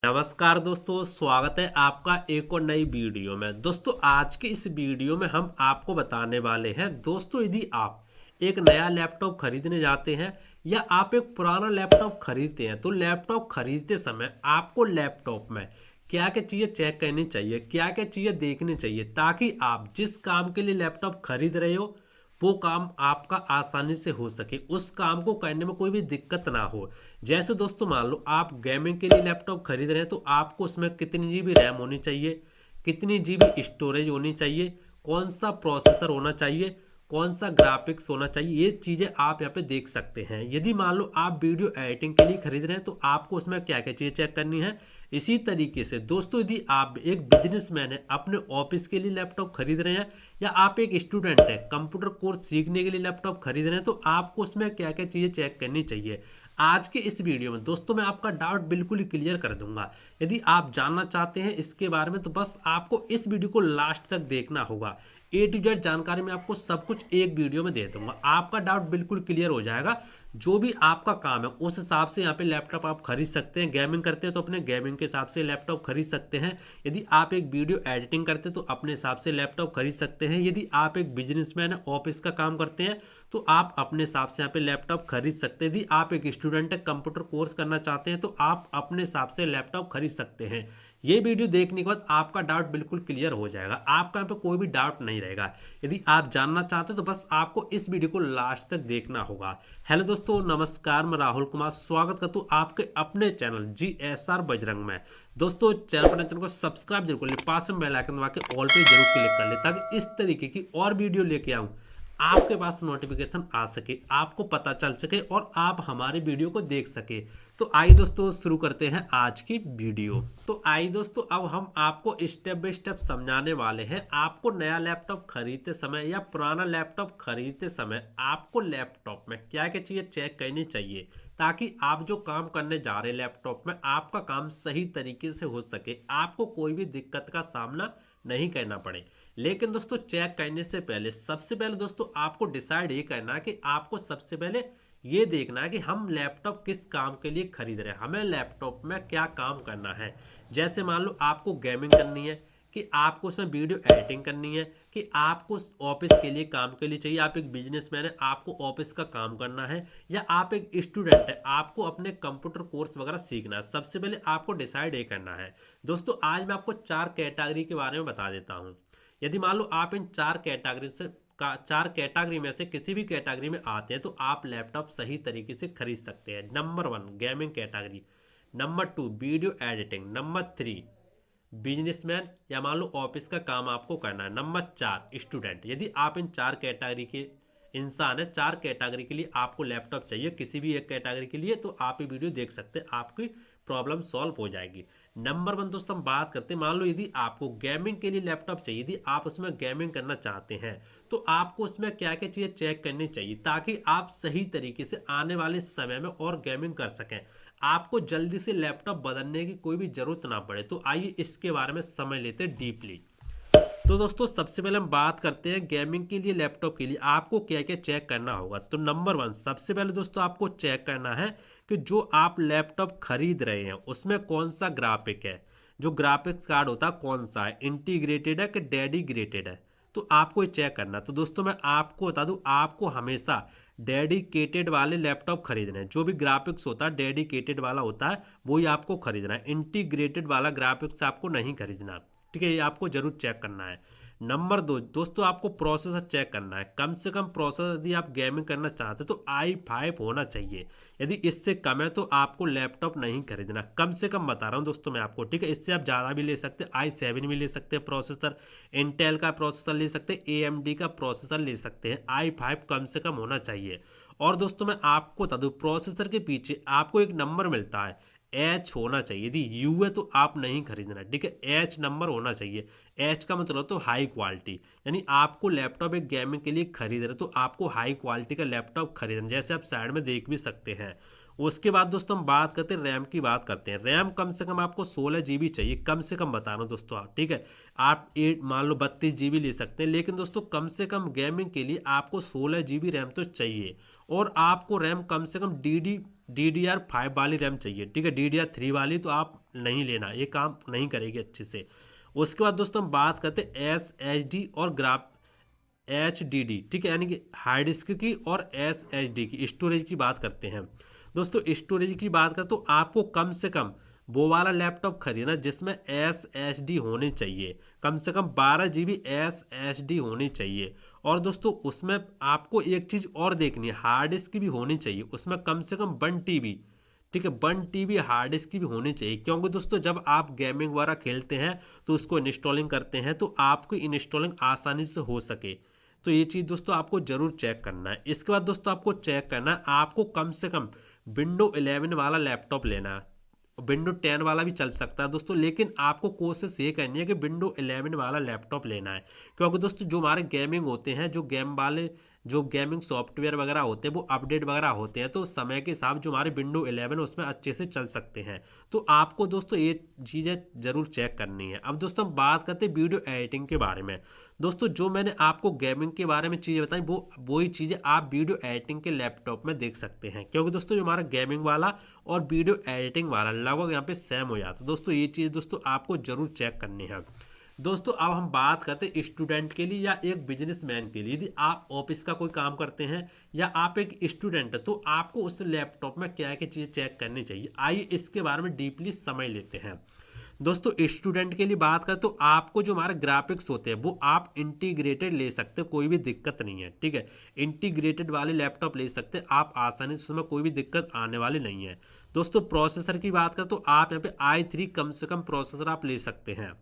नमस्कार दोस्तों, स्वागत है आपका एक और नई वीडियो में। दोस्तों आज के इस वीडियो में हम आपको बताने वाले हैं दोस्तों, यदि आप एक नया लैपटॉप खरीदने जाते हैं या आप एक पुराना लैपटॉप खरीदते हैं तो लैपटॉप खरीदते समय आपको लैपटॉप में क्या क्या चीज़ें चेक करनी चाहिए, क्या क्या चीज़ें देखनी चाहिए, ताकि आप जिस काम के लिए लैपटॉप खरीद रहे हो वो काम आपका आसानी से हो सके, उस काम को करने में कोई भी दिक्कत ना हो। जैसे दोस्तों मान लो आप गेमिंग के लिए लैपटॉप खरीद रहे हैं तो आपको उसमें कितनी जीबी रैम होनी चाहिए, कितनी जीबी स्टोरेज होनी चाहिए, कौन सा प्रोसेसर होना चाहिए, कौन सा ग्राफिक्स होना चाहिए, ये चीज़ें आप यहाँ पे देख सकते हैं। यदि मान लो आप वीडियो एडिटिंग के लिए खरीद रहे हैं तो आपको उसमें क्या क्या चीज़ें चेक करनी है। इसी तरीके से दोस्तों यदि आप एक बिजनेसमैन है, अपने ऑफिस के लिए लैपटॉप खरीद रहे हैं या आप एक स्टूडेंट है, कंप्यूटर कोर्स सीखने के लिए लैपटॉप खरीद रहे हैं तो आपको उसमें क्या क्या चीज़ें चेक करनी चाहिए। आज के इस वीडियो में दोस्तों मैं आपका डाउट बिल्कुल ही क्लियर कर दूंगा। यदि आप जानना चाहते हैं इसके बारे में तो बस आपको इस वीडियो को लास्ट तक देखना होगा। ए टू जेड जानकारी मैं आपको सब कुछ एक वीडियो में दे दूंगा, आपका डाउट बिल्कुल क्लियर हो जाएगा। जो भी आपका काम है उस हिसाब से यहाँ पे लैपटॉप आप खरीद सकते हैं। गेमिंग करते हैं तो अपने गेमिंग के हिसाब से लैपटॉप खरीद सकते हैं। यदि आप एक वीडियो एडिटिंग करते हैं तो अपने हिसाब से लैपटॉप खरीद सकते हैं। यदि आप एक बिजनेसमैन है, ऑफिस का काम करते हैं तो आप अपने हिसाब से यहाँ पे लैपटॉप खरीद सकते हैं। यदि आप एक स्टूडेंट है, कंप्यूटर कोर्स करना चाहते हैं तो आप अपने हिसाब से लैपटॉप खरीद सकते हैं। ये वीडियो देखने के बाद आपका डाउट बिल्कुल क्लियर हो जाएगा, आपका यहाँ पे कोई भी डाउट नहीं रहेगा। यदि आप जानना चाहते हो तो बस आपको इस वीडियो को लास्ट तक देखना होगा। हेलो दोस्तों, नमस्कार, मैं राहुल कुमार स्वागत करता हूँ आपके अपने चैनल GSR बजरंग में। दोस्तों चैनल को सब्सक्राइब जरूर कर ले, पास में बेल आइकन दबा के ऑल पे जरूर क्लिक कर ले, ताकि इस तरीके की और वीडियो लेके आऊँ आपके पास नोटिफिकेशन आ सके, आपको पता चल सके और आप हमारी वीडियो को देख सके। तो आइए दोस्तों शुरू करते हैं आज की वीडियो। तो आइए दोस्तों अब हम आपको स्टेप बाय स्टेप समझाने वाले हैं। आपको नया लैपटॉप खरीदते समय या पुराना लैपटॉप खरीदते समय आपको लैपटॉप में क्या क्या चीज़ें चेक करनी चाहिए, ताकि आप जो काम करने जा रहे हैं लैपटॉप में आपका काम सही तरीके से हो सके, आपको कोई भी दिक्कत का सामना नहीं करना पड़े। लेकिन दोस्तों चेक करने से पहले सबसे पहले दोस्तों आपको डिसाइड ये करना है कि आपको सबसे पहले ये देखना है कि हम लैपटॉप किस काम के लिए खरीद रहे हैं, हमें लैपटॉप में क्या काम करना है। जैसे मान लो आपको गेमिंग करनी है, कि आपको उसमें वीडियो एडिटिंग करनी है, कि आपको ऑफिस के लिए काम के लिए चाहिए, आप एक बिजनेसमैन है आपको ऑफिस का काम करना है, या आप एक स्टूडेंट है आपको अपने कंप्यूटर कोर्स वगैरह सीखना है। सबसे पहले आपको डिसाइड ये करना है। दोस्तों आज मैं आपको 4 कैटेगरी के बारे में बता देता हूँ। यदि मान लो आप इन 4 कैटेगरी में से किसी भी कैटेगरी में आते हैं तो आप लैपटॉप सही तरीके से खरीद सकते हैं। Number 1 gaming category, number 2 video editing, number 3 businessman या मान लो ऑफिस का काम आपको करना है, नंबर 4 स्टूडेंट। यदि आप इन 4 कैटेगरी के इंसान है, 4 कैटेगरी के लिए आपको लैपटॉप चाहिए किसी भी एक कैटेगरी के लिए, तो आप ये वीडियो देख सकते हैं, आपकी प्रॉब्लम सॉल्व हो जाएगी। नंबर 1 दोस्तों हम बात करते हैं, मान लो यदि आपको गेमिंग के लिए लैपटॉप चाहिए, यदि आप उसमें गेमिंग करना चाहते हैं तो आपको उसमें क्या क्या चीज़ें चेक करनी चाहिए, ताकि आप सही तरीके से आने वाले समय में और गेमिंग कर सकें, आपको जल्दी से लैपटॉप बदलने की कोई भी ज़रूरत ना पड़े। तो आइए इसके बारे में समझ लेते हैं डीपली। तो दोस्तों सबसे पहले हम बात करते हैं गेमिंग के लिए लैपटॉप के लिए आपको क्या क्या चेक करना होगा। तो नंबर 1 सबसे पहले दोस्तों आपको चेक करना है कि जो आप लैपटॉप खरीद रहे हैं उसमें कौन सा ग्राफिक है, जो ग्राफिक्स कार्ड होता है कौन सा है, इंटीग्रेटेड है कि डेडिकेटेड है, तो आपको ये चेक करना है। तो दोस्तों मैं आपको बता दूं, आपको हमेशा डेडिकेटेड वाले लैपटॉप खरीदने हैं। जो भी ग्राफिक्स होता है डेडिकेटेड वाला होता है वही आपको खरीदना है, इंटीग्रेटेड वाला ग्राफिक्स आपको नहीं खरीदना। ठीक है, ये आपको जरूर चेक करना है। नंबर 2 दोस्तों आपको प्रोसेसर चेक करना है। कम से कम प्रोसेसर यदि आप गेमिंग करना चाहते तो i5 होना चाहिए। यदि इससे कम है तो आपको लैपटॉप नहीं खरीदना, कम से कम बता रहा हूँ दोस्तों मैं आपको। ठीक है, इससे आप ज़्यादा भी ले सकते हैं, i7 भी ले सकते हैं प्रोसेसर, इंटेल का प्रोसेसर ले सकते हैं, AMD का प्रोसेसर ले सकते हैं। i5 कम से कम होना चाहिए। और दोस्तों मैं आपको बता दूँ, प्रोसेसर के पीछे आपको एक नंबर मिलता है, एच होना चाहिए। यदि यू है तो आप नहीं खरीदना। ठीक है, एच नंबर होना चाहिए। एच का मतलब तो हाई क्वालिटी, यानी आपको लैपटॉप एक गेमिंग के लिए खरीद रहे तो आपको हाई क्वालिटी का लैपटॉप खरीदना, जैसे आप साइड में देख भी सकते हैं। उसके बाद दोस्तों हम बात करते हैं रैम की, बात करते हैं। रैम कम से कम आपको 16 GB चाहिए, कम से कम बता रहा हूँ दोस्तों आप। ठीक है, आप 8 मान लो 32 GB ले सकते हैं, लेकिन दोस्तों कम से कम गेमिंग के लिए आपको 16 GB रैम तो चाहिए। और आपको रैम कम से कम DDR5 वाली रैम चाहिए। ठीक है, DDR3 वाली तो आप नहीं लेना, ये काम नहीं करेगी अच्छे से। उसके बाद दोस्तों हम बात करते हैं SSD और HDD, ठीक है, यानी कि हार्ड डिस्क की और SSD की स्टोरेज की बात करते हैं। दोस्तों स्टोरेज की बात करें तो आपको कम से कम वो वाला लैपटॉप खरीदना जिसमें SSD होनी चाहिए, कम से कम 12 GB SSD होनी चाहिए। और दोस्तों उसमें आपको एक चीज़ और देखनी है, हार्ड डिस्क भी होनी चाहिए, उसमें कम से कम 1 TB, ठीक है, 1 TB हार्ड डिस्क की भी होनी चाहिए। क्योंकि दोस्तों जब आप गेमिंग वगैरह खेलते हैं तो उसको इंस्टॉलिंग करते हैं तो आपको इंस्टॉलिंग आसानी से हो सके, तो ये चीज़ दोस्तों आपको जरूर चेक करना है। इसके बाद दोस्तों आपको चेक करना है, आपको कम से कम विंडो 11 वाला लैपटॉप लेना है। विंडो 10 वाला भी चल सकता है दोस्तों, लेकिन आपको कोशिश ये करनी है कि विंडो 11 वाला लैपटॉप लेना है। क्योंकि दोस्तों जो हमारे गेमिंग होते हैं, जो गेम वाले जो गेमिंग सॉफ्टवेयर वगैरह होते हैं वो अपडेट वगैरह होते हैं, तो समय के हिसाब जो हमारे विंडो 11 उसमें अच्छे से चल सकते हैं। तो आपको दोस्तों ये चीज़ें ज़रूर चेक करनी है। अब दोस्तों हम बात करते हैं वीडियो एडिटिंग के बारे में। दोस्तों जो मैंने आपको गेमिंग के बारे में चीज़ें बताई वही चीज़ें आप वीडियो एडिटिंग के लैपटॉप में देख सकते हैं। क्योंकि दोस्तों जो हमारा गेमिंग वाला और वीडियो एडिटिंग वाला लगभग यहाँ पे सेम हो जाता है। दोस्तों ये चीज़ दोस्तों आपको जरूर चेक करनी है। दोस्तों अब हम बात करते हैं स्टूडेंट के लिए या एक बिजनेसमैन के लिए। यदि आप ऑफिस का कोई काम करते हैं या आप एक स्टूडेंट है तो आपको उस लैपटॉप में क्या क्या चीज़ें चेक करनी चाहिए, आइए इसके बारे में डीपली समझ लेते हैं। दोस्तों स्टूडेंट के लिए बात करें तो आपको जो हमारे ग्राफिक्स होते हैं वो आप इंटीग्रेटेड ले सकते हैं, कोई भी दिक्कत नहीं है, ठीक है, इंटीग्रेटेड वाले लैपटॉप ले सकते हैं आप आसानी से, उसमें कोई भी दिक्कत आने वाली नहीं है। दोस्तों प्रोसेसर की बात करें तो आप यहाँ पे i3 कम से कम प्रोसेसर आप ले सकते हैं।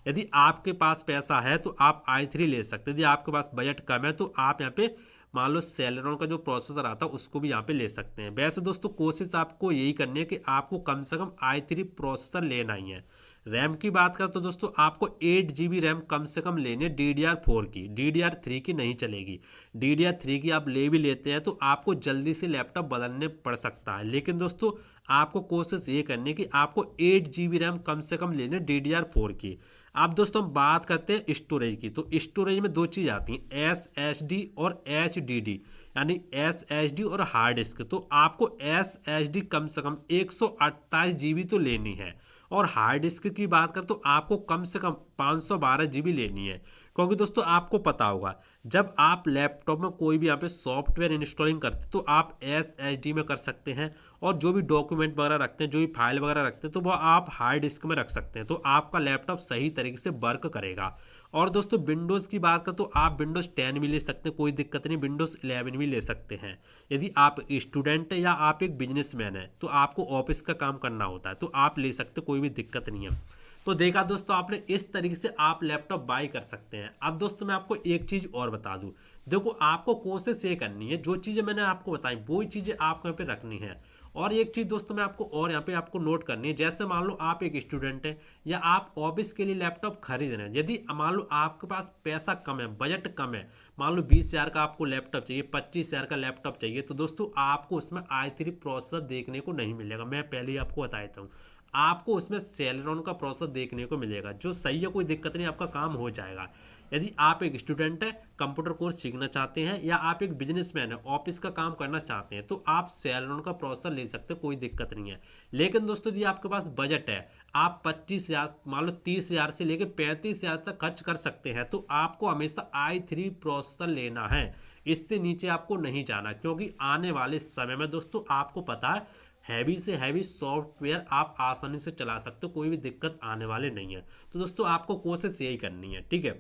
यदि आपके पास पैसा है तो आप i3 ले सकते हैं। यदि आपके पास बजट कम है तो आप यहाँ पे मान लो सेलेरॉन का जो प्रोसेसर आता है उसको भी यहाँ पे ले सकते हैं। वैसे दोस्तों कोशिश आपको यही करनी है कि आपको कम से कम i3 प्रोसेसर लेना ही है। रैम की बात करें तो दोस्तों आपको 8 GB रैम कम से कम लेनी है DDR4 की, DDR3 की नहीं चलेगी। DDR3 की आप ले भी लेते हैं तो आपको जल्दी से लैपटॉप बदलने पड़ सकता है, लेकिन दोस्तों आपको कोशिश ये करनी है कि आपको 8 GB रैम कम से कम लेने DDR4 की। अब दोस्तों हम बात करते हैं स्टोरेज की, तो स्टोरेज में दो चीज़ आती हैं, SSD और HDD, यानी SSD और हार्ड डिस्क। तो आपको SSD कम से कम 128 GB तो लेनी है, और हार्ड डिस्क की बात कर तो आपको कम से कम 512 GB लेनी है। क्योंकि दोस्तों आपको पता होगा जब आप लैपटॉप में कोई भी यहाँ पे सॉफ्टवेयर इंस्टॉलिंग करते तो आप SSD में कर सकते हैं, और जो भी डॉक्यूमेंट वगैरह रखते हैं, जो भी फाइल वगैरह रखते हैं, तो वो आप हार्ड डिस्क में रख सकते हैं, तो आपका लैपटॉप सही तरीके से वर्क करेगा। और दोस्तों विंडोज़ की बात करें तो आप विंडोज़ 10 भी ले सकते हैं, कोई दिक्कत नहीं, विंडोज़ 11 भी ले सकते हैं। यदि आप स्टूडेंट हैं या आप एक बिजनेसमैन हैं तो आपको ऑफिस का काम करना होता है तो आप ले सकते, कोई भी दिक्कत नहीं है। तो देखा दोस्तों आपने, इस तरीके से आप लैपटॉप बाई कर सकते हैं। अब दोस्तों मैं आपको एक चीज़ और बता दूं, देखो आपको कोशिश ये करनी है, जो चीज़ें मैंने आपको बताई वही चीज़ें आपको यहाँ पे रखनी है। और एक चीज़ दोस्तों मैं आपको और यहाँ पे आपको नोट करनी है, जैसे मान लो आप एक स्टूडेंट हैं या आप ऑफिस के लिए लैपटॉप खरीद रहे हैं, यदि मान लो आपके पास पैसा कम है, बजट कम है, मान लो 20,000 का आपको लैपटॉप चाहिए, 25,000 का लैपटॉप चाहिए, तो दोस्तों आपको उसमें i3 प्रोसेसर देखने को नहीं मिलेगा। मैं पहले ही आपको बता देता हूँ, आपको उसमें सेलेरॉन का प्रोसेसर देखने को मिलेगा, जो सही है, कोई दिक्कत नहीं, आपका काम हो जाएगा। यदि आप एक स्टूडेंट है, कंप्यूटर कोर्स सीखना चाहते हैं, या आप एक बिजनेसमैन है, ऑफिस का काम करना चाहते हैं, तो आप सेलेरॉन का प्रोसेसर ले सकते हैं, कोई दिक्कत नहीं है। लेकिन दोस्तों यदि आपके पास बजट है, आप 25,000 मान लो 30,000 से लेकर 35,000 तक खर्च कर सकते हैं, तो आपको हमेशा i3 प्रोसेसर लेना है, इससे नीचे आपको नहीं जाना। क्योंकि आने वाले समय में दोस्तों आपको पता है हैवी से हैवी सॉफ्टवेयर आप आसानी से चला सकते हो, कोई भी दिक्कत आने वाले नहीं है। तो दोस्तों आपको कोशिश यही करनी है, ठीक है।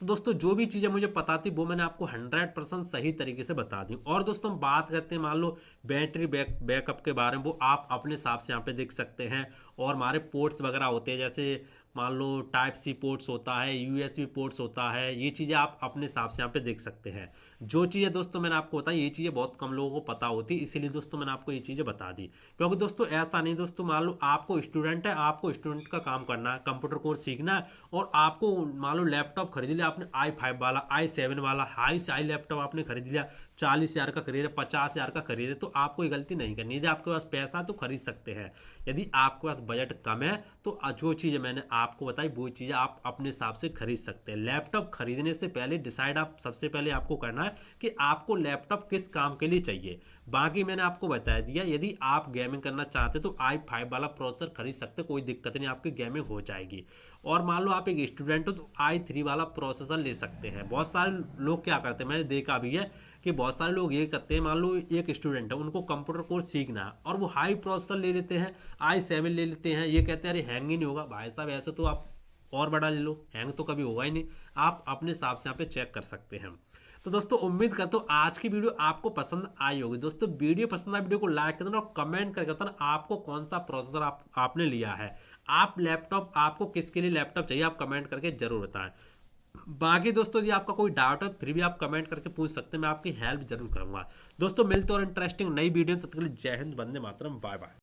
तो दोस्तों जो भी चीज़ें मुझे पता थी वो मैंने आपको 100% सही तरीके से बता दी। और दोस्तों हम बात करते हैं मान लो बैटरी बैकअप के बारे में, वो आप अपने हिसाब से यहाँ पे देख सकते हैं। और हमारे पोर्ट्स वगैरह होते हैं, जैसे मान लो टाइप सी पोर्ट्स होता है, USB पोर्ट्स होता है, ये चीज़ें आप अपने हिसाब से यहाँ पे देख सकते हैं। जो चीज़ें दोस्तों मैंने आपको बताई, ये चीज़ें बहुत कम लोगों को पता होती है, इसीलिए दोस्तों मैंने आपको ये चीज़ें बता दी। क्योंकि दोस्तों ऐसा नहीं, दोस्तों मान लो आपको स्टूडेंट है, आपको स्टूडेंट का काम करना है, कंप्यूटर कोर्स सीखना है, और आपको मान लो लैपटॉप खरीद लिया आपने i5 वाला, i7 वाला, हाई से हाई लैपटॉप आपने खरीद लिया, 40,000 का खरीदे, 50,000 का खरीदे, तो आपको ये गलती नहीं करनी। यदि आपके पास पैसा तो खरीद सकते हैं, यदि आपके पास बजट कम है तो जो चीज़ें मैंने आपको बताई वो चीज़ें आप अपने हिसाब से खरीद सकते हैं। लैपटॉप खरीदने से पहले डिसाइड आप सबसे पहले आपको करना है है कि आपको लैपटॉप किस काम के लिए चाहिए। बाकी मैंने आपको बता दिया, यदि आप गेमिंग करना चाहते तो i5 वाला प्रोसेसर खरीद सकते, कोई दिक्कत नहीं, आपकी गेमिंग हो जाएगी। और मान लो आप एक स्टूडेंट हो तो i3 वाला प्रोसेसर ले सकते हैं। बहुत सारे लोग क्या करते हैं, मैंने देखा भी है कि बहुत सारे लोग ये करते हैं, मान लो एक स्टूडेंट है, उनको कंप्यूटर कोर्स सीखना है और वो हाई प्रोसेसर ले लेते हैं, i7 ले लेते हैं, ये कहते हैं अरे हैंग ही नहीं होगा। भाई साहब ऐसे तो आप और बड़ा ले लो, हैंग तो कभी होगा ही नहीं। आप अपने हिसाब से यहाँ पे चेक कर सकते हैं। तो दोस्तों उम्मीद करता हूँ आज की वीडियो आपको पसंद आई होगी। दोस्तों वीडियो पसंद आए वीडियो को लाइक कर देना और कमेंट करके बताना आपको कौन सा प्रोसेसर आपने लिया है। आप लैपटॉप आपको किसके लिए लैपटॉप चाहिए, आप कमेंट करके जरूर बताएं। बाकी दोस्तों यदि आपका कोई डाउट है फिर भी आप कमेंट करके पूछ सकते हैं, मैं आपकी हेल्प जरूर करूंगा। दोस्तों मिलते और इंटरेस्टिंग नई वीडियो, तब तक के लिए जय हिंद, वंदे मातरम, बाय बाय।